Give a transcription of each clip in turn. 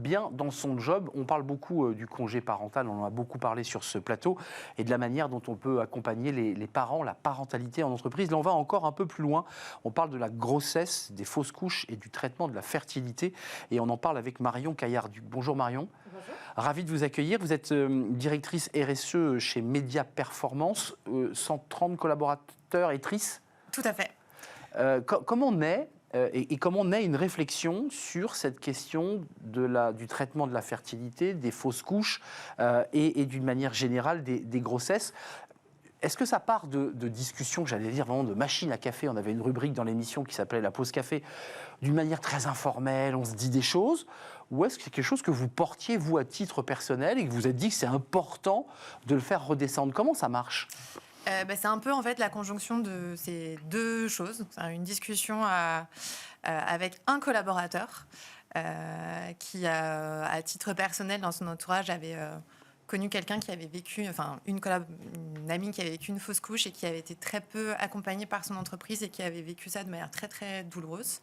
bien dans son job. On parle beaucoup du congé parental, on en a beaucoup parlé sur ce plateau, et de la manière dont on peut accompagner les parents, la parentalité en entreprise. Là, on va encore un peu plus loin. On parle de la grossesse, des fausses couches et du traitement de la fertilité. Et on en parle avec Marion Caillard-Duc. Bonjour Marion. Bonjour. Ravi de vous accueillir. Vous êtes directrice RSE chez Média Performance, 130 collaborateurs et trices. Tout à fait. Comment naît une réflexion sur cette question du traitement de la fertilité, des fausses couches et d'une manière générale des grossesses? Est-ce que ça part de discussions, j'allais dire vraiment de machine à café? On avait une rubrique dans l'émission qui s'appelait la pause café, d'une manière très informelle, on se dit des choses, ou est-ce que c'est quelque chose que vous portiez, vous, à titre personnel, et que vous vous êtes dit que c'est important de le faire redescendre? Comment ça marche? C'est un peu en fait la conjonction de ces deux choses. C'est une discussion avec un collaborateur qui, à titre personnel, dans son entourage, avait connu quelqu'un qui avait vécu, une amie qui avait vécu une fausse couche et qui avait été très peu accompagnée par son entreprise et qui avait vécu ça de manière très très douloureuse.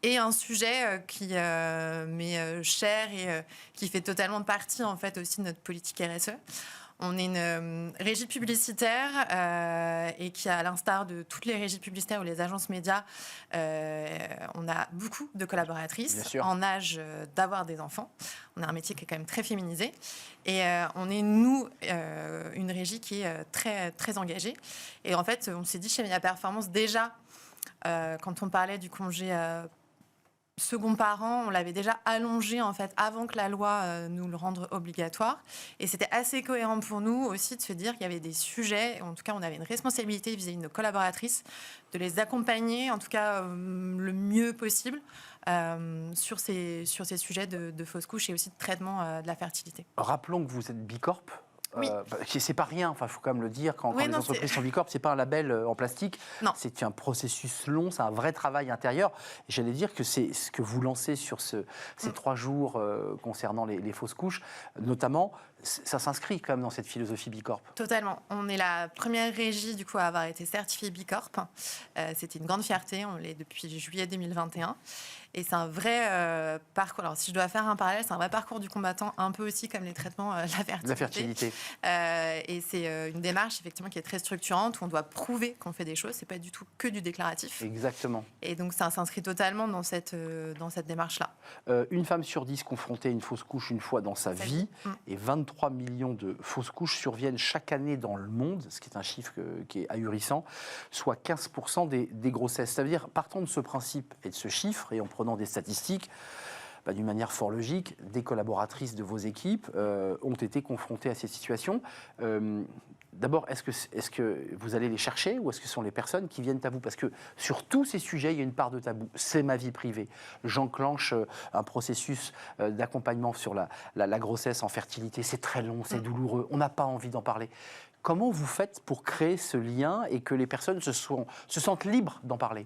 Et un sujet qui m'est cher et qui fait totalement partie en fait aussi de notre politique RSE. On est une régie publicitaire et qui, à l'instar de toutes les régies publicitaires ou les agences médias, on a beaucoup de collaboratrices en âge d'avoir des enfants. On a un métier qui est quand même très féminisé. Et on est, nous, une régie qui est très, très engagée. Et en fait, on s'est dit chez Média Performance, déjà, quand on parlait du congé second parent, on l'avait déjà allongé en fait avant que la loi nous le rende obligatoire. Et c'était assez cohérent pour nous aussi de se dire qu'il y avait des sujets, en tout cas on avait une responsabilité vis-à-vis de nos collaboratrices, de les accompagner en tout cas le mieux possible sur ces sujets de fausses couches et aussi de traitement de la fertilité. Rappelons que vous êtes Bicorp. Oui. C'est pas rien, il faut quand même le dire, quand les entreprises sont Bicorp, c'est pas un label en plastique, c'est un processus long, c'est un vrai travail intérieur. Et j'allais dire que c'est ce que vous lancez sur ces 3 jours concernant les fausses couches, notamment, ça s'inscrit quand même dans cette philosophie Bicorp. Totalement. On est la première régie du coup à avoir été certifiée Bicorp. C'était une grande fierté, on l'est depuis juillet 2021. Et c'est un vrai parcours. Alors, si je dois faire un parallèle, c'est un vrai parcours du combattant, un peu aussi comme les traitements de la fertilité. Et c'est une démarche, effectivement, qui est très structurante, où on doit prouver qu'on fait des choses. C'est pas du tout que du déclaratif. Exactement. Et donc, ça s'inscrit totalement dans cette démarche-là. Une femme sur 10 confrontée à une fausse couche une fois dans sa vie, et 23 millions de fausses couches surviennent chaque année dans le monde, ce qui est un chiffre qui est ahurissant, soit 15% des grossesses. Ça veut dire, partant de ce principe et de ce chiffre, et en prenant des statistiques, d'une manière fort logique, des collaboratrices de vos équipes ont été confrontées à ces situations. D'abord, est-ce que vous allez les chercher ou est-ce que ce sont les personnes qui viennent à vous? Parce que sur tous ces sujets, il y a une part de tabou. C'est ma vie privée. J'enclenche un processus d'accompagnement sur la grossesse en fertilité. C'est très long, c'est douloureux. On n'a pas envie d'en parler. Comment vous faites pour créer ce lien et que les personnes se sentent libres d'en parler?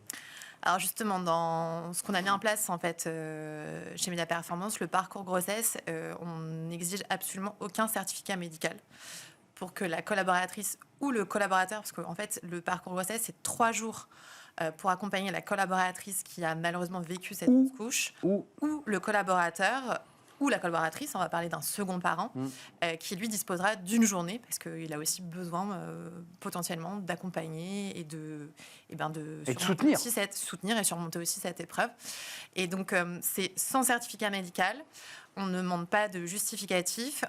Alors justement, dans ce qu'on a mis en place en fait chez Média Performance, le parcours grossesse, on n'exige absolument aucun certificat médical pour que la collaboratrice ou le collaborateur, parce qu'en fait le parcours grossesse c'est 3 jours pour accompagner la collaboratrice qui a malheureusement vécu cette couche, ou le collaborateur ou la collaboratrice, on va parler d'un second parent, qui lui disposera d'une journée, parce qu'il a aussi besoin potentiellement d'accompagner et de soutenir et surmonter aussi cette épreuve. Et donc c'est sans certificat médical, on ne demande pas de justificatif,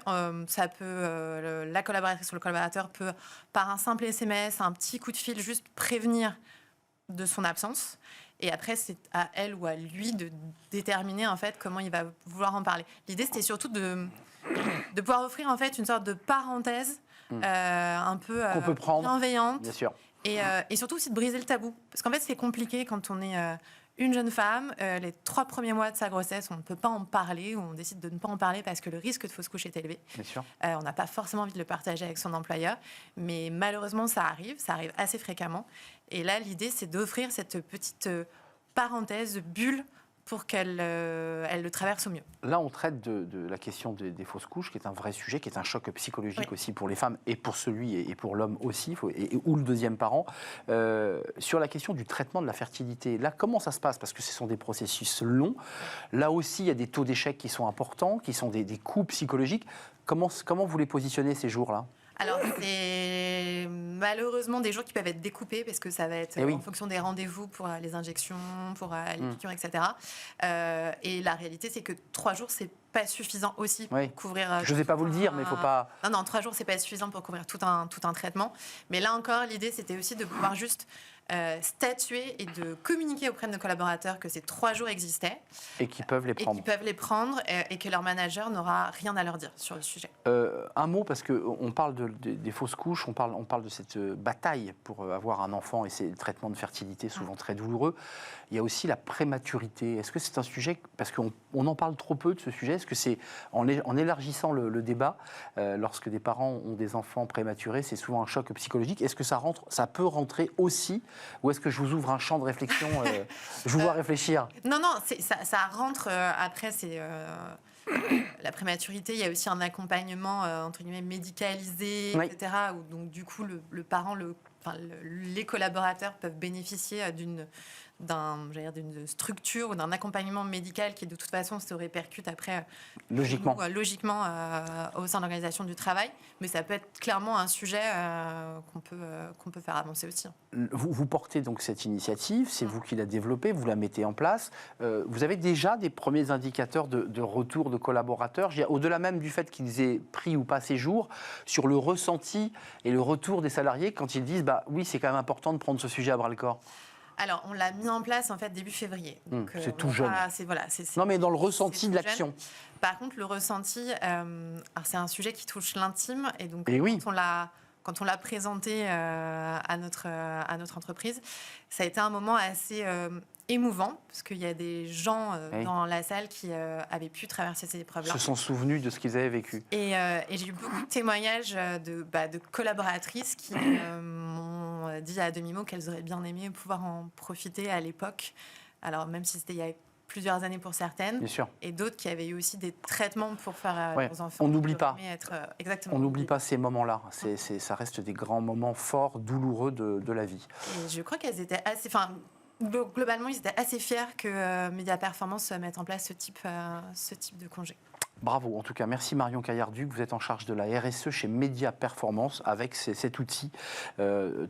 ça peut, la collaboratrice ou le collaborateur peut, par un simple SMS, un petit coup de fil, juste prévenir de son absence. Et après, c'est à elle ou à lui de déterminer en fait comment il va vouloir en parler. L'idée, c'était surtout de pouvoir offrir en fait une sorte de parenthèse un peu qu'on peut prendre, bienveillante, bien sûr. Et surtout aussi de briser le tabou. Parce qu'en fait, c'est compliqué quand on est une jeune femme, les 3 premiers mois de sa grossesse, on ne peut pas en parler, ou on décide de ne pas en parler parce que le risque de fausse couche est élevé. Bien sûr. On n'a pas forcément envie de le partager avec son employeur, mais malheureusement, ça arrive assez fréquemment. Et là, l'idée, c'est d'offrir cette petite parenthèse, bulle, pour qu'elle elle le traverse au mieux. Là, on traite de la question des fausses couches, qui est un vrai sujet, qui est un choc psychologique aussi pour les femmes et pour celui et pour l'homme aussi, ou le deuxième parent. Sur la question du traitement de la fertilité, là, comment ça se passe? Parce que ce sont des processus longs. Là aussi, il y a des taux d'échec qui sont importants, qui sont des coûts psychologiques. Comment vous les positionnez ces jours-là? Alors, c'est malheureusement des jours qui peuvent être découpés parce que ça va être en fonction des rendez-vous pour les injections, pour les piqûres, etc. Et la réalité, c'est que 3 jours, c'est pas suffisant aussi pour couvrir... Je n'osais pas vous le dire, mais il ne faut pas... Non, 3 jours, c'est pas suffisant pour couvrir tout un traitement. Mais là encore, l'idée, c'était aussi de pouvoir juste statuer et de communiquer auprès de nos collaborateurs que ces 3 jours existaient. Et qu'ils peuvent les prendre. Et que leur manager n'aura rien à leur dire sur le sujet. Un mot, parce qu'on parle des fausses couches, on parle de cette bataille pour avoir un enfant et ces traitements de fertilité souvent très douloureux. Il y a aussi la prématurité. Est-ce que c'est un sujet, parce qu'on en parle trop peu de ce sujet, est-ce que c'est, en élargissant le débat, lorsque des parents ont des enfants prématurés, c'est souvent un choc psychologique. Est-ce que ça peut rentrer aussi, ou est-ce que je vous ouvre un champ de réflexion Je vous vois réfléchir. Non, ça rentre. Après, c'est... la prématurité, il y a aussi un accompagnement entre guillemets médicalisé, etc. Où donc du coup le parent, les collaborateurs peuvent bénéficier d'une structure ou d'un accompagnement médical qui de toute façon se répercute après logiquement au sein de l'organisation du travail. Mais ça peut être clairement un sujet qu'on peut faire avancer aussi. Vous portez donc cette initiative, c'est vous qui la développez, vous la mettez en place. Vous avez déjà des premiers indicateurs de retour de collaborateurs, au-delà même du fait qu'ils aient pris ou pas ces jours, sur le ressenti et le retour des salariés quand ils disent oui, c'est quand même important de prendre ce sujet à bras-le-corps. Alors, on l'a mis en place en fait début février. C'est tout jeune. Non, mais dans le ressenti de l'action. Par contre, le ressenti, c'est un sujet qui touche l'intime, et donc quand on l'a présenté à notre entreprise, ça a été un moment assez émouvant, parce qu'il y a des gens dans la salle qui avaient pu traverser ces épreuves-là. Se sont souvenus de ce qu'ils avaient vécu. Et j'ai eu beaucoup de témoignages de collaboratrices qui m'ont dit à demi-mot qu'elles auraient bien aimé pouvoir en profiter à l'époque. Alors, même si c'était il y a plusieurs années pour certaines, bien sûr. Et d'autres qui avaient eu aussi des traitements pour faire leurs enfants. On n'oublie pas. Exactement. On n'oublie pas ces moments-là. Ça reste des grands moments forts, douloureux de la vie. Et je crois qu'elles étaient assez... Globalement, ils étaient assez fiers que Média Performance mette en place ce type de congé. Bravo, en tout cas, merci Marion Caillard-Duc. Vous êtes en charge de la RSE chez Média Performance avec cet outil,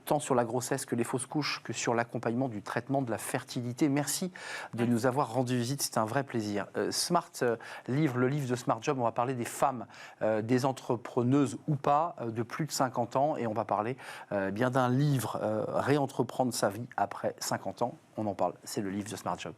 tant sur la grossesse que les fausses couches, que sur l'accompagnement du traitement de la fertilité. Merci de nous avoir rendu visite, c'est un vrai plaisir. Le livre de Smart Job, on va parler des femmes, des entrepreneuses ou pas, de plus de 50 ans, et on va parler bien d'un livre, Réentreprendre sa vie après 50 ans. On en parle, c'est le livre de Smart Job.